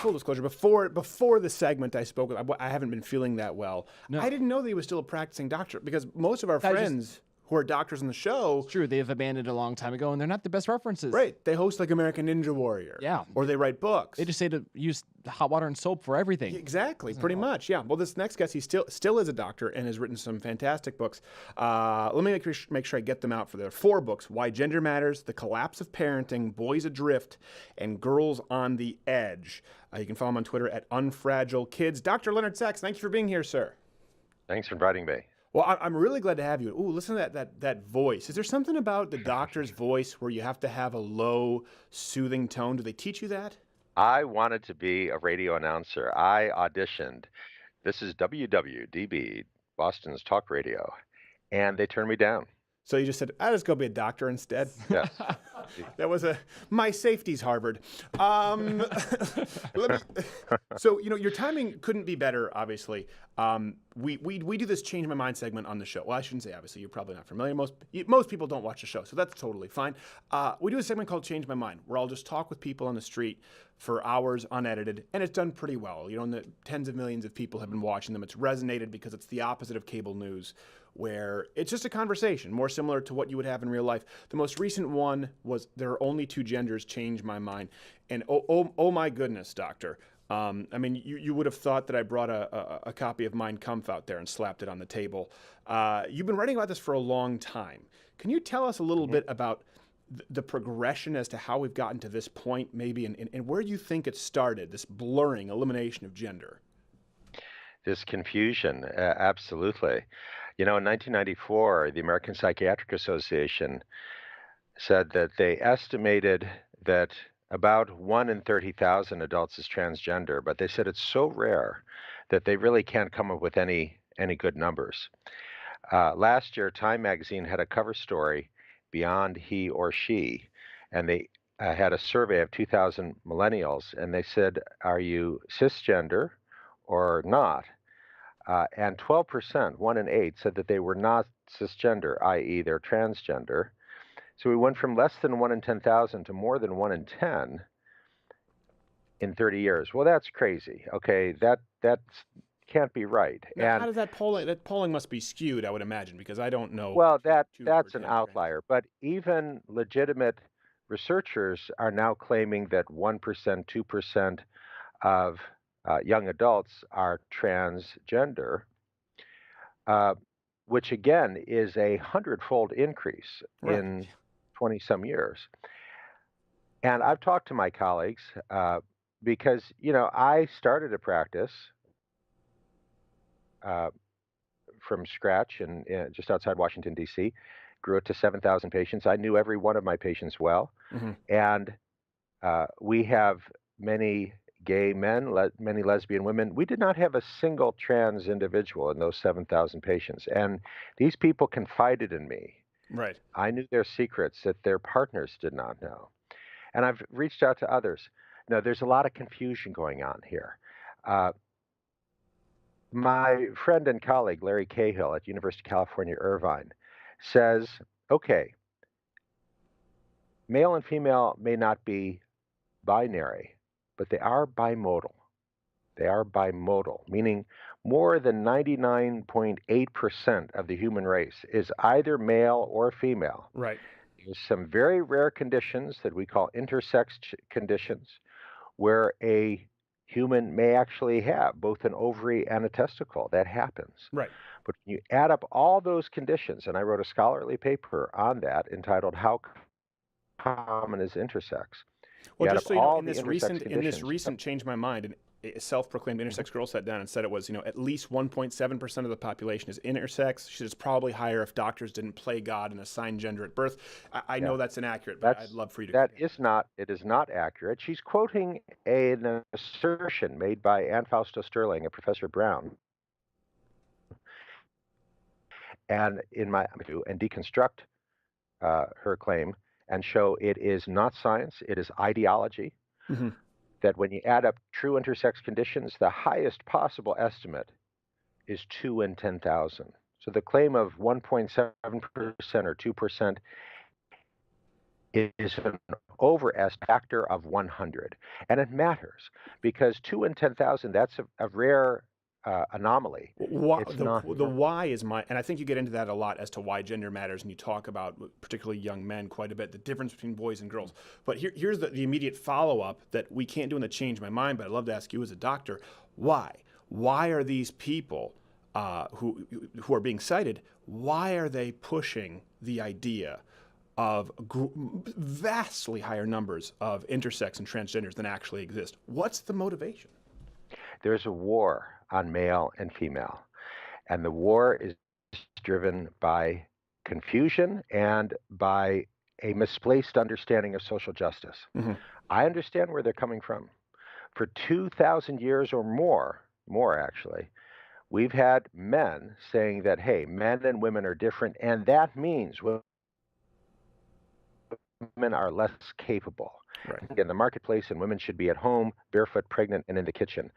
full disclosure, before the segment I spoke with, I haven't been feeling that well. No. I didn't know that he was still a practicing doctor, because most of our friends who are doctors on the show, It's true, they've abandoned a long time ago, and they're not the best references. right? They host like American Ninja Warrior, Yeah. or they write books. They just say to use hot water and soap for everything. Exactly, pretty much, yeah. Well, this next guest, he still is a doctor and has written some fantastic books. Let me make sure I get them out for there. 4 books: Why Gender Matters, The Collapse of Parenting, Boys Adrift, and Girls on the Edge. You can follow him on Twitter at UnfragileKids. Dr. Leonard Sax, thank you for being here, sir. Thanks for inviting me. Well, I'm really glad to have you. Ooh, listen to that voice. Is there something about the doctor's voice where you have to have a low, soothing tone? Do they teach you that? I wanted to be a radio announcer. I auditioned. This is WWDB, Boston's talk radio, and they turned me down. So you just said, I'll just go be a doctor instead? Yes. That was my safety's Harvard. So, your timing couldn't be better, obviously. We do this Change My Mind segment on the show. Well, I shouldn't say obviously. You're probably not familiar. Most people don't watch the show, so that's totally fine. We do a segment called Change My Mind, where I'll just talk with people on the street for hours unedited, and it's done pretty well. And the tens of millions of people have been watching them. It's resonated because it's the opposite of cable news, where it's just a conversation, more similar to what you would have in real life. The most recent one was There Are Only Two Genders, Change My Mind. And oh my goodness, doctor. You would have thought that I brought a copy of Mein Kampf out there and slapped it on the table. You've been writing about this for a long time. Can you tell us a little bit about the progression as to how we've gotten to this point, maybe, and where you think it started, this blurring, elimination of gender? This confusion, absolutely. In 1994, the American Psychiatric Association said that they estimated that about 1 in 30,000 adults is transgender, but they said it's so rare that they really can't come up with any good numbers. Last year, Time magazine had a cover story, Beyond He or She, and they had a survey of 2,000 millennials, and they said, are you cisgender or not? And 12%, 1 in 8, said that they were not cisgender, i.e. they're transgender. So we went from less than 1 in 10,000 to more than 1 in 10 in 30 years. Well, that's crazy. Okay, that can't be right. Now, how does that polling must be skewed, I would imagine, because I don't know. Well, that's an outlier. But even legitimate researchers are now claiming that 1%, 2% of young adults are transgender, which again is a 100-fold increase in 20-some years. And I've talked to my colleagues because, I started a practice from scratch and just outside Washington, D.C., grew it to 7,000 patients. I knew every one of my patients well. Mm-hmm. And we have many gay men, many lesbian women. We did not have a single trans individual in those 7,000 patients. And these people confided in me. Right. I knew their secrets that their partners did not know. And I've reached out to others. Now, there's a lot of confusion going on here. My friend and colleague, Larry Cahill at University of California, Irvine, says, okay, male and female may not be binary, but they are bimodal. They are bimodal, meaning more than 99.8% of the human race is either male or female. Right. There's some very rare conditions that we call intersex conditions where a human may actually have both an ovary and a testicle. That happens. Right. But when you add up all those conditions, and I wrote a scholarly paper on that entitled How Common is Intersex? Well, just so you know, in this recent Change My Mind, a self-proclaimed intersex girl sat down and said it was, at least 1.7% of the population is intersex. She says it's probably higher if doctors didn't play God and assign gender at birth. I know that's inaccurate, but I'd love for you to. It is not accurate. She's quoting an assertion made by Ann Fausto Sterling, a professor at Brown, and deconstruct her claim and show it is not science, it is ideology. Mm-hmm. That when you add up true intersex conditions, the highest possible estimate is 2 in 10,000. So the claim of 1.7% or 2% is an overestimate factor of 100. And it matters because 2 in 10,000, that's a rare anomaly. Why, It's the not. the why is my, and I think you get into that a lot as to why gender matters, and you talk about particularly young men quite a bit, the difference between boys and girls. But here's the immediate follow up that we can't do in the change my mind, but I'd love to ask you as a doctor, why? Why are these people who are being cited? Why are they pushing the idea of vastly higher numbers of intersex and transgenders than actually exist? What's the motivation? There's a war on male and female, and the war is driven by confusion and by a misplaced understanding of social justice. Mm-hmm. I understand where they're coming from. For 2,000 years or more actually, we've had men saying that, hey, men and women are different, and that means women are less capable. Right. In the marketplace, and women should be at home, barefoot, pregnant, and in the kitchen.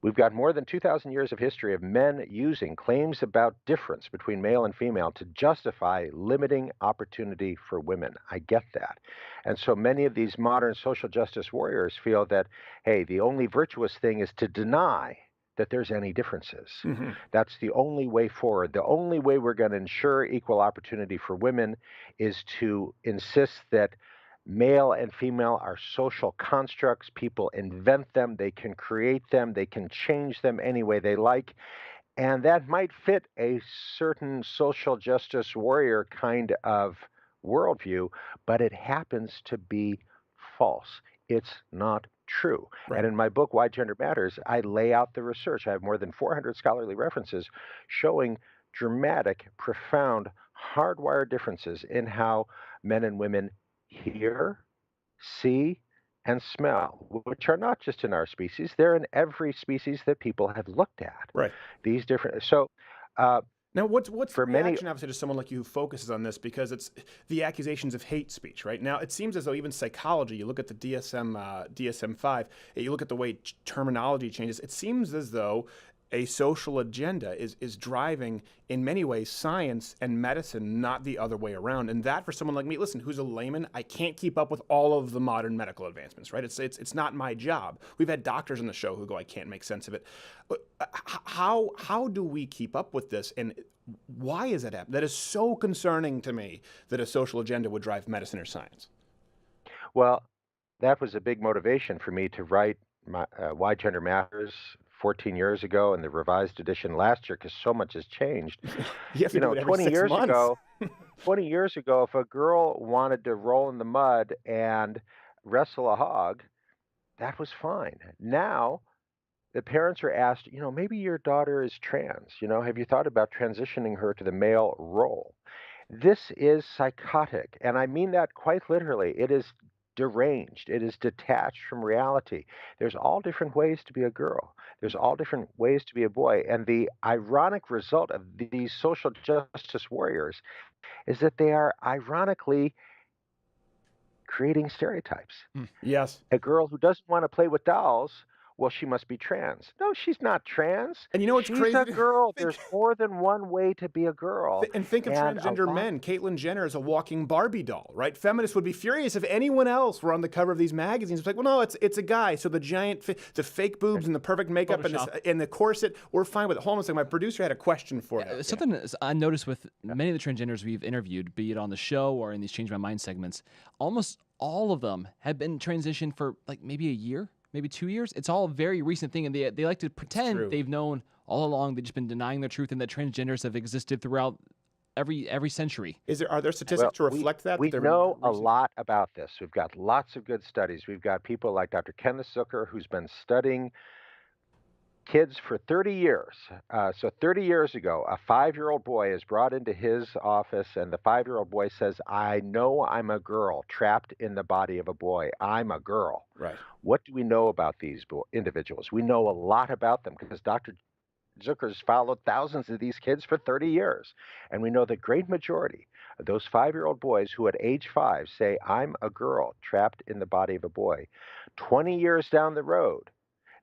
We've got more than 2,000 years of history of men using claims about difference between male and female to justify limiting opportunity for women. I get that. And so many of these modern social justice warriors feel that, hey, the only virtuous thing is to deny that there's any differences. Mm-hmm. That's the only way forward. The only way we're going to ensure equal opportunity for women is to insist that male and female are social constructs. People invent them, they can create them, they can change them any way they like. And that might fit a certain social justice warrior kind of worldview, but it happens to be false. It's not true. Right. And in my book, Why Gender Matters, I lay out the research. I have more than 400 scholarly references showing dramatic, profound, hardwired differences in how men and women hear, see, and smell, which are not just in our species, they're in every species that people have looked at. Right. These different, so uh, Now, what's the for many, reaction, obviously, to someone like you who focuses on this? Because it's the accusations of hate speech, right? Now, it seems as though even psychology, you look at the DSM-5, you look at the way terminology changes, it seems as though a social agenda is driving, in many ways, science and medicine, not the other way around. And that, for someone like me, listen, who's a layman, I can't keep up with all of the modern medical advancements, right? It's not my job. We've had doctors on the show who go, I can't make sense of it. But how do we keep up with this? And why is that happening? That is so concerning to me that a social agenda would drive medicine or science. well, that was a big motivation for me to write my Why Gender Matters 14 years ago and the revised edition last year because so much has changed. You have to do it every 20 6 years months. ago, 20 years ago, if a girl wanted to roll in the mud and wrestle a hog, that was fine. Now, the parents are asked, maybe your daughter is trans. Have you thought about transitioning her to the male role? This is psychotic, and I mean that quite literally. It is deranged. It is detached from reality. There's all different ways to be a girl. There's all different ways to be a boy. And the ironic result of these social justice warriors is that they are ironically creating stereotypes. Yes. A girl who doesn't want to play with dolls, well, she must be trans. No, she's not trans. And you know what's She's crazy? a girl. There's more than one way to be a girl. And think of And a transgender lot- men. Caitlyn Jenner is a walking Barbie doll, right? Feminists would be furious if anyone else were on the cover of these magazines. It's like, well, no, it's a guy. So the giant, the fake boobs and the perfect makeup and the corset, we're fine with it. Hold on a second. My producer had a question for you. Something I noticed with many of the transgenders we've interviewed, be it on the show or in these Change My Mind segments, almost all of them have been transitioned for like maybe a year, maybe 2 years. It's all a very recent thing, and they like to pretend they've known all along. They've just been denying the truth, and that transgenders have existed throughout every century. Are there statistics to reflect that? We know a lot about this. We've got lots of good studies. We've got people like Dr. Kenneth Zucker, who's been studying kids for 30 years. So 30 years ago, a 5-year-old boy is brought into his office, and the 5-year-old boy says, I know I'm a girl trapped in the body of a boy. I'm a girl. Right. What do we know about these individuals? We know a lot about them because Dr. Zucker's followed thousands of these kids for 30 years. And we know the great majority of those 5-year-old boys who at age 5 say, I'm a girl trapped in the body of a boy, 20 years down the road,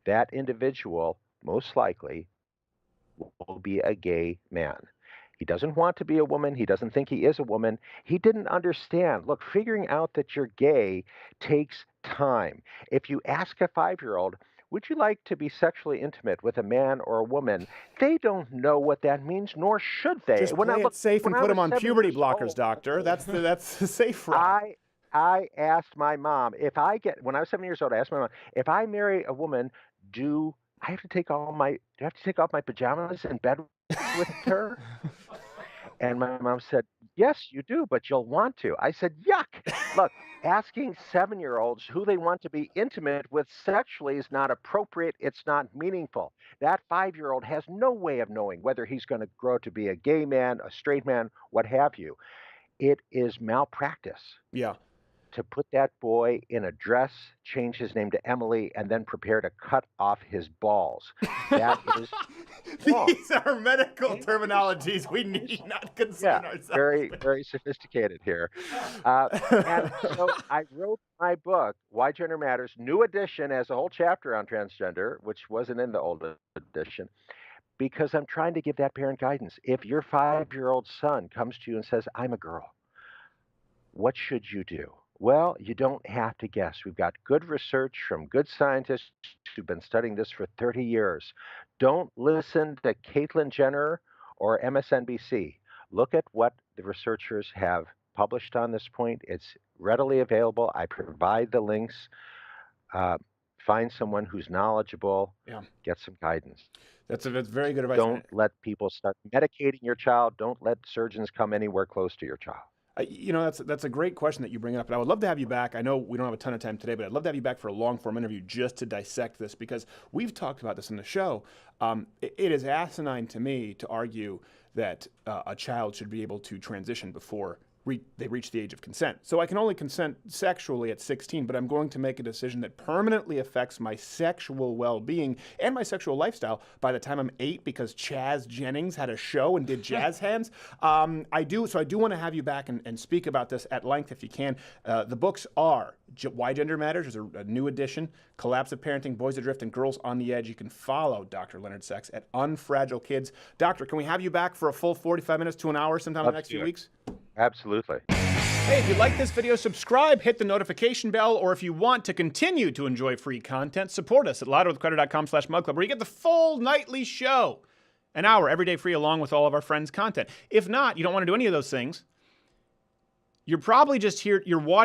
that individual most likely will be a gay man. He doesn't want to be a woman. He doesn't think he is a woman. He didn't understand. Look, figuring out that you're gay takes time. If you ask a 5-year-old, would you like to be sexually intimate with a man or a woman? They don't know what that means, nor should they. Just play it safe and put them on puberty blockers, doctor. That's the safe route. I asked my mom, when I was 7 years old, I asked my mom, if I marry a woman, do I have to take off my pajamas in bed with her? And my mom said, yes, you do, but you'll want to. I said, yuck. Look, asking 7-year-olds who they want to be intimate with sexually is not appropriate. It's not meaningful. That 5-year-old has no way of knowing whether he's going to grow to be a gay man, a straight man, what have you. It is malpractice. Yeah. To put that boy in a dress, change his name to Emily, and then prepare to cut off his balls. That is wrong. These are medical terminologies we need not concern ourselves very, with. very sophisticated here. And so I wrote my book, Why Gender Matters, new edition, has a whole chapter on transgender, which wasn't in the old edition, because I'm trying to give that parent guidance. If your 5-year-old son comes to you and says, I'm a girl, what should you do? Well, you don't have to guess. We've got good research from good scientists who've been studying this for 30 years. Don't listen to Caitlyn Jenner or MSNBC. Look at what the researchers have published on this point. It's readily available. I provide the links. Find someone who's knowledgeable. Get some guidance. That's very good advice. Don't let people start medicating your child. Don't let surgeons come anywhere close to your child. That's a great question that you bring up, and I would love to have you back. I know we don't have a ton of time today, but I'd love to have you back for a long-form interview just to dissect this, because we've talked about this in the show. It is asinine to me to argue that a child should be able to transition before they reach the age of consent. So I can only consent sexually at 16, but I'm going to make a decision that permanently affects my sexual well-being and my sexual lifestyle by the time I'm 8, because Chaz Jennings had a show and did jazz hands. I do want to have you back and speak about this at length if you can. The books are Why Gender Matters. There's a new edition, Collapse of Parenting, Boys Adrift, and Girls on the Edge. You can follow Dr. Leonard Sax at Unfragile Kids. Doctor, can we have you back for a full 45 minutes to an hour sometime in the next few weeks? Absolutely. Hey, if you like this video, subscribe, hit the notification bell, or if you want to continue to enjoy free content, support us at louderwithcrowder.com/mugclub, where you get the full nightly show, an hour every day free, along with all of our friends' content. If not, you don't want to do any of those things, you're probably just here, you're watching